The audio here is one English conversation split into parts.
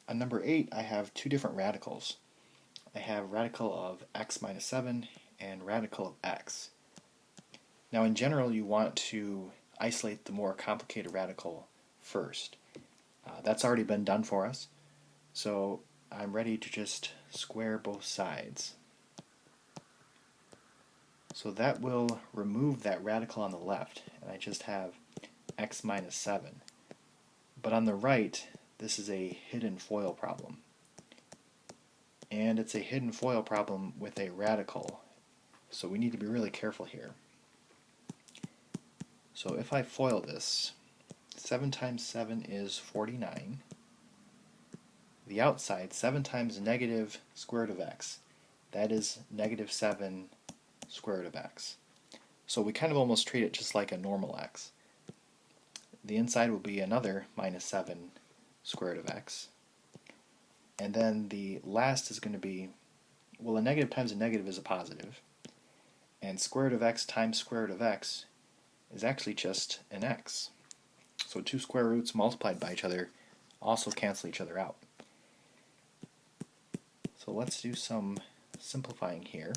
On number 8, I have two different radicals. I have radical of x minus 7 and radical of x. Now in general you want to isolate the more complicated radical first. That's already been done for us, so I'm ready to just square both sides. So that will remove that radical on the left, and I just have x minus 7. But on the right, this is a hidden FOIL problem. And it's a hidden FOIL problem with a radical, so we need to be really careful here. So if I FOIL this, 7 times 7 is 49. The outside, 7 times negative square root of x, that is negative 7 square root of x. So we kind of almost treat it just like a normal x. The inside will be another minus 7 square root of x. And then the last is going to be, well, a negative times a negative is a positive. And square root of x times square root of x is actually just an x. So two square roots multiplied by each other also cancel each other out. So let's do some simplifying here.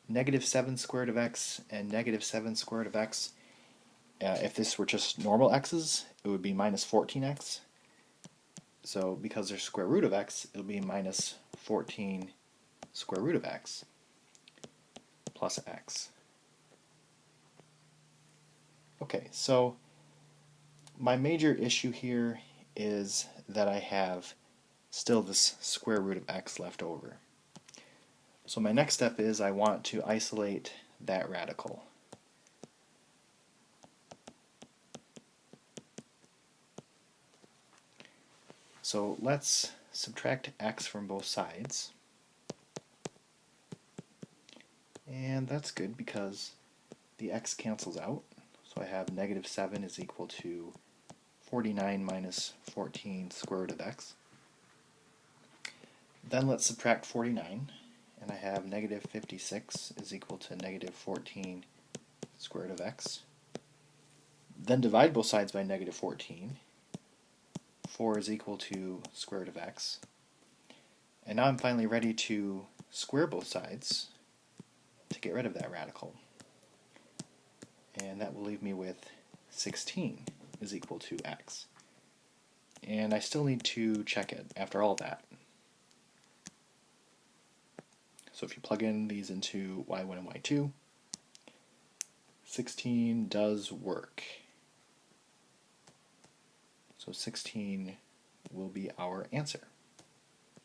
Negative 7 square root of x and negative 7 square root of x, if this were just normal x's, it would be minus 14x. So because they're square root of x, it'll be minus 14 square root of x plus x. Okay, so my major issue here is that I have still this square root of x left over. So my next step is I want to isolate that radical. So let's subtract x from both sides. And that's good because the x cancels out. So I have negative 7 is equal to 49 minus 14 square root of x. Then let's subtract 49, and I have negative 56 is equal to negative 14 square root of x. Then divide both sides by negative 14. 4 is equal to square root of x. And now I'm finally ready to square both sides to get rid of that radical. And that will leave me with 16 is equal to x. And I still need to check it after all that. So if you plug in these into y1 and y2, 16 does work. So 16 will be our answer.